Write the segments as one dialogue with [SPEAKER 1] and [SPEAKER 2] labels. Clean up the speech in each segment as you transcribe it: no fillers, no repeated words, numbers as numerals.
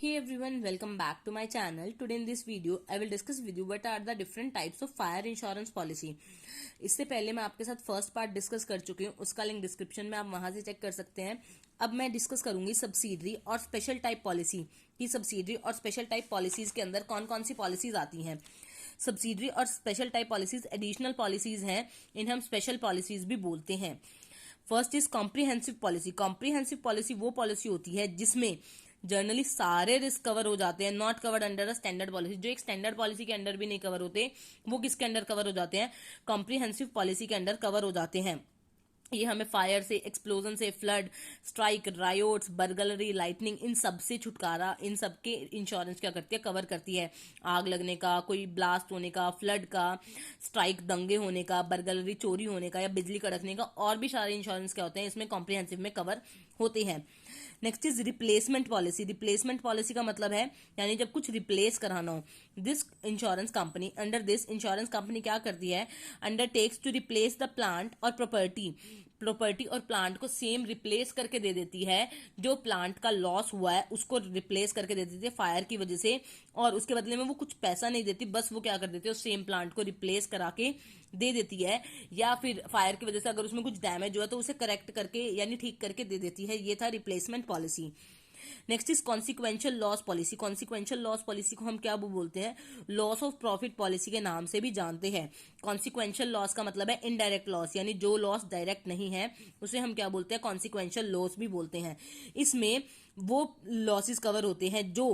[SPEAKER 1] Hey everyone, welcome back to my channel. Today in this video, I will discuss with you what are the different types of fire insurance policy. इससे पहले मैं आपके साथ first part discuss कर चुकी हूँ, उसका link description में आप वहां से चेक कर सकते हैं. अब मैं डिस्कस करूंगी सब्सिडरी और स्पेशल टाइप पॉलिसी की. सब्सिडरी और स्पेशल टाइप पॉलिसीज के अंदर कौन कौन सी पॉलिसीज आती हैं. सब्सिडरी और special type policies additional policies हैं, इन्हें हम स्पेशल पॉलिसीज भी बोलते हैं. First is comprehensive policy. Comprehensive policy वो पॉलिसी होती है जिसमें जनरली सारे रिस्क कवर हो जाते हैं, not covered under a standard policy. जो एक स्टैंडर्ड पॉलिसी के अंडर भी नहीं कवर होते, वो किसके अंडर कवर हो जाते हैं? कॉम्प्रिहेंसिव पॉलिसी के अंडर कवर हो जाते हैं. ये हमें फायर से, एक्सप्लोजन से, flood, strike, riots, burglary, lightning, इन सब से छुटकारा, इन सब के इंश्योरेंस क्या करती है? कवर करती है. आग लगने का, कोई ब्लास्ट होने का, फ्लड का, स्ट्राइक दंगे होने का, बर्गलरी चोरी होने का या बिजली कड़कने का, और भी सारे इंश्योरेंस क्या होते हैं इसमें कॉम्प्रिहेंसिव में कवर होते हैं. Next is replacement policy. Replacement policy का मतलब है यानी जब कुछ रिप्लेस कराना हो. This insurance company under this insurance company क्या करती है? Undertakes to replace the plant और प्रॉपर्टी और प्लांट को सेम रिप्लेस करके दे देती है. जो प्लांट का लॉस हुआ है उसको रिप्लेस करके दे देती है फायर की वजह से, और उसके बदले में वो कुछ पैसा नहीं देती, बस वो क्या कर देती है, सेम प्लांट को रिप्लेस करा के दे देती है. या फिर फायर की वजह से अगर उसमें कुछ डैमेज हुआ तो उसे करेक्ट करके यानी ठीक करके दे देती है. ये था replacement policy. Next is consequential loss policy. Consequential loss policy को हम क्या बोलते हैं? लॉस ऑफ प्रॉफिट पॉलिसी के नाम से भी जानते हैं. कॉन्सिक्वेंशियल लॉस का मतलब है इनडायरेक्ट लॉस, यानी जो लॉस डायरेक्ट नहीं है उसे हम क्या बोलते हैं? कॉन्सिक्वेंशियल लॉस भी बोलते हैं. इसमें वो लॉसेस कवर होते हैं जो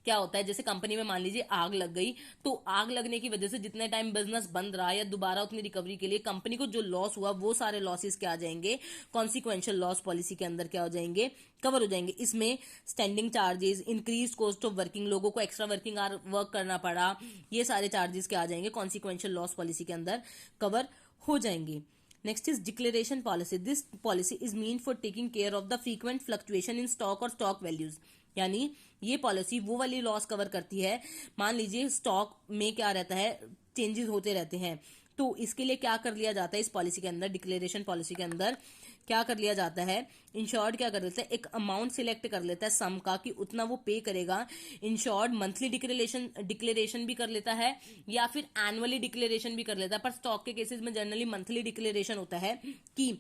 [SPEAKER 1] क्या होता है, जैसे कंपनी में मान लीजिए आग लग गई, तो आग लगने की वजह से जितने टाइम बिजनेस बंद रहा या दोबारा उतनी रिकवरी के लिए कंपनी को जो लॉस हुआ वो सारे लॉसेस क्या आ जाएंगे? कॉन्सिक्वेंशियल लॉस पॉलिसी के अंदर क्या हो जाएंगे? कवर हो जाएंगे. इसमें standing charges, increase cost of working, लोगों को एक्स्ट्रा वर्किंग आवर वर्क करना पड़ा, ये सारे चार्जेस क्या आ जाएंगे? कॉन्सिक्वेंशियल लॉस पॉलिसी के अंदर कवर हो जाएंगे. Next is declaration policy. This policy is mean for taking care of the frequent fluctuation in stock और स्टॉक वैल्यूज. यानी ये पॉलिसी वो वाली लॉस कवर करती है. मान लीजिए स्टॉक में क्या रहता है, चेंजेस होते रहते हैं, तो इसके लिए क्या कर लिया जाता है इस पॉलिसी के अंदर? डिक्लेरेशन पॉलिसी के अंदर क्या कर लिया जाता है? इंश्योर्ड क्या कर लेता है? एक अमाउंट सिलेक्ट कर लेता है सम का कि उतना वो पे करेगा. इंश्योर्ड मंथली डिक्लेरेशन भी कर लेता है या फिर एनुअली डिक्लेरेशन भी कर लेता है. पर स्टॉक के केसेस में जनरली मंथली डिक्लेरेशन होता है कि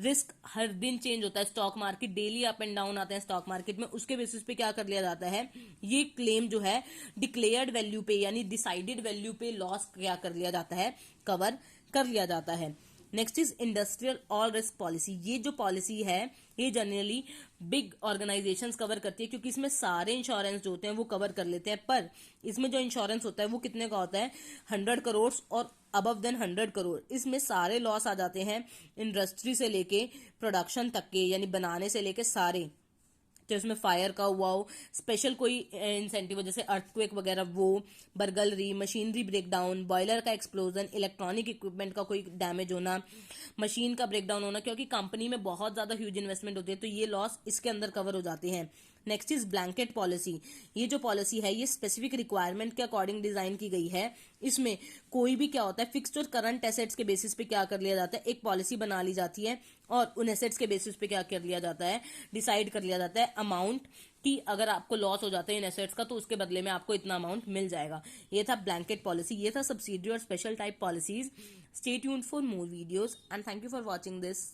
[SPEAKER 1] रिस्क हर दिन चेंज होता है. Stock market daily up and down आते हैं स्टॉक मार्केट में, उसके बेसिस पे क्या कर लिया जाता है? ये क्लेम जो है डिक्लेयर्ड वैल्यू पे यानी डिसाइडेड वैल्यू पे लॉस क्या कर लिया जाता है? कवर कर लिया जाता है. Next is industrial all risk policy. ये जो पॉलिसी है ये जनरली बिग ऑर्गेनाइजेशंस कवर करती है, क्योंकि इसमें सारे इंश्योरेंस जो होते हैं वो कवर कर लेते हैं. पर इसमें जो इंश्योरेंस होता है वो कितने का होता है? 100 करोड़ और अबव देन 100 करोड़. इसमें सारे लॉस आ जाते हैं इंडस्ट्री से लेके प्रोडक्शन तक के, यानी बनाने से लेके सारे. तो इसमें फायर का हुआ हो, स्पेशल कोई इंसेंटिव हो जैसे अर्थक्वेक वगैरह, वो बर्गलरी, मशीनरी ब्रेकडाउन, बॉयलर का एक्सप्लोजन, इलेक्ट्रॉनिक इक्विपमेंट का कोई डैमेज होना, मशीन का ब्रेकडाउन होना, क्योंकि कंपनी में बहुत ज्यादा ह्यूज इन्वेस्टमेंट होती है तो ये लॉस इसके अंदर कवर हो जाते हैं. Next is blanket policy. ये जो पॉलिसी है ये स्पेसिफिक रिक्वायरमेंट के अकॉर्डिंग डिजाइन की गई है. इसमें कोई भी क्या होता है, फिक्स्ड और करंट एसेट्स के बेसिस पे क्या कर लिया जाता है? एक पॉलिसी बना ली जाती है और उन एसेट्स के बेसिस पे क्या कर लिया जाता है? डिसाइड कर लिया जाता है अमाउंट कि अगर आपको लॉस हो जाता है इन एसेट्स का तो उसके बदले में आपको इतना अमाउंट मिल जाएगा. ये था ब्लैंकेट पॉलिसी. ये था सब्सिडी और special type policies. Stay tuned for more videos and thank you for watching this.